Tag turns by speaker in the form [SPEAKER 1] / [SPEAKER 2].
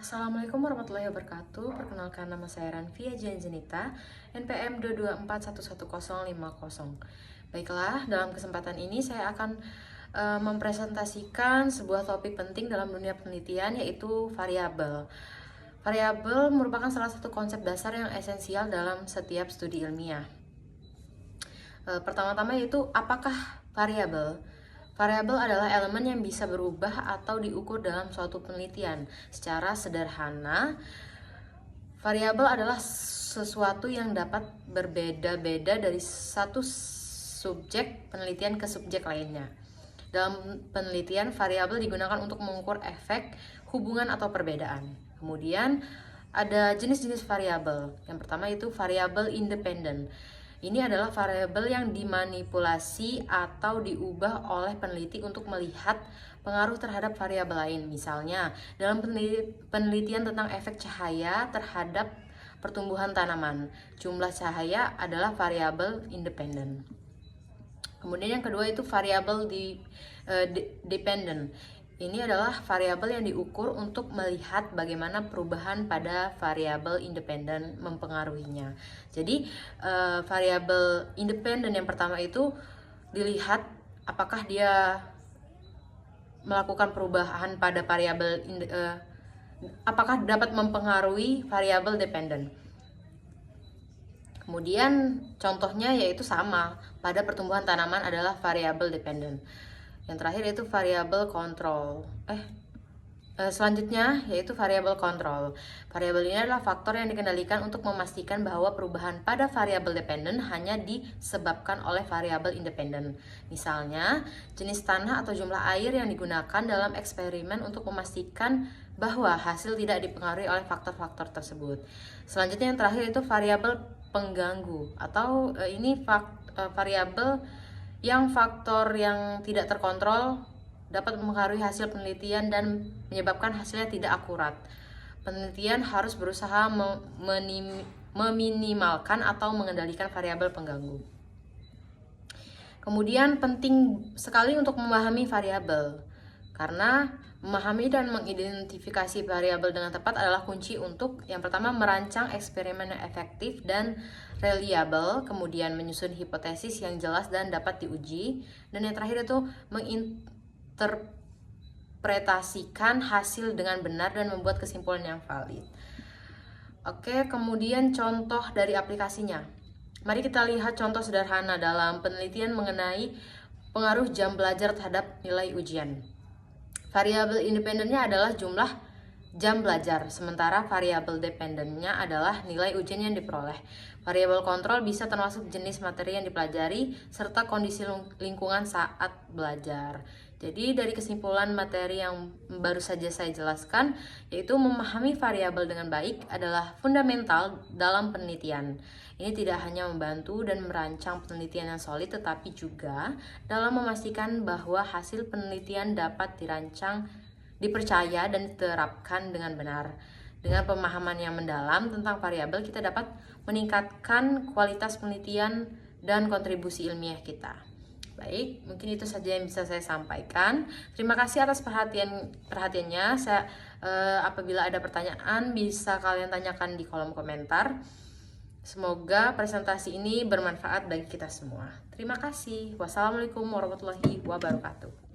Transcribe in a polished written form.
[SPEAKER 1] Assalamualaikum warahmatullahi wabarakatuh. Perkenalkan, nama saya Ranvia Janjanita, NPM 224111050. Baiklah, dalam kesempatan ini saya akan mempresentasikan sebuah topik penting dalam dunia penelitian, yaitu variabel. Variabel merupakan salah satu konsep dasar yang esensial dalam setiap studi ilmiah. Pertama-tama yaitu, apakah variabel? Variabel adalah elemen yang bisa berubah atau diukur dalam suatu penelitian. Secara sederhana, variabel adalah sesuatu yang dapat berbeda-beda dari satu subjek penelitian ke subjek lainnya. Dalam penelitian, variabel digunakan untuk mengukur efek, hubungan, atau perbedaan. Kemudian ada jenis-jenis variabel. Yang pertama itu variabel independen. Ini adalah variabel yang dimanipulasi atau diubah oleh peneliti untuk melihat pengaruh terhadap variabel lain. Misalnya, dalam penelitian tentang efek cahaya terhadap pertumbuhan tanaman, jumlah cahaya adalah variabel independen. Kemudian yang kedua itu variabel dependent. Ini adalah variabel yang diukur untuk melihat bagaimana perubahan pada variabel independen mempengaruhinya. Jadi variabel independen yang pertama itu dilihat apakah dia melakukan perubahan pada variabel apakah dapat mempengaruhi variabel dependen. Kemudian contohnya yaitu sama, pada pertumbuhan tanaman adalah variabel dependen. Yang terakhir itu variabel kontrol. Selanjutnya yaitu variabel kontrol. Variabel ini adalah faktor yang dikendalikan untuk memastikan bahwa perubahan pada variabel dependen hanya disebabkan oleh variabel independen. Misalnya, jenis tanah atau jumlah air yang digunakan dalam eksperimen untuk memastikan bahwa hasil tidak dipengaruhi oleh faktor-faktor tersebut. Selanjutnya yang terakhir itu variabel pengganggu, atau variabel yang faktor yang tidak terkontrol dapat mempengaruhi hasil penelitian dan menyebabkan hasilnya tidak akurat. Penelitian harus berusaha meminimalkan atau mengendalikan variabel pengganggu. Kemudian penting sekali untuk memahami variabel, karena memahami dan mengidentifikasi variabel dengan tepat adalah kunci untuk yang pertama merancang eksperimen yang efektif dan reliable, kemudian menyusun hipotesis yang jelas dan dapat diuji, dan yang terakhir itu menginterpretasikan hasil dengan benar dan membuat kesimpulan yang valid. Oke, kemudian contoh dari aplikasinya. Mari kita lihat contoh sederhana dalam penelitian mengenai pengaruh jam belajar terhadap nilai ujian. Variabel independennya adalah jumlah jam belajar, sementara variabel dependennya adalah nilai ujian yang diperoleh. Variabel kontrol bisa termasuk jenis materi yang dipelajari serta kondisi lingkungan saat belajar. Jadi dari kesimpulan materi yang baru saja saya jelaskan, yaitu memahami variabel dengan baik adalah fundamental dalam penelitian. Ini tidak hanya membantu dan merancang penelitian yang solid, tetapi juga dalam memastikan bahwa hasil penelitian dapat dirancang, dipercaya, dan diterapkan dengan benar. Dengan pemahaman yang mendalam tentang variabel, kita dapat meningkatkan kualitas penelitian dan kontribusi ilmiah kita. Baik, mungkin itu saja yang bisa saya sampaikan. Terima kasih atas perhatiannya. Apabila ada pertanyaan, bisa kalian tanyakan di kolom komentar. Semoga presentasi ini bermanfaat bagi kita semua. Terima kasih. Wassalamualaikum warahmatullahi wabarakatuh.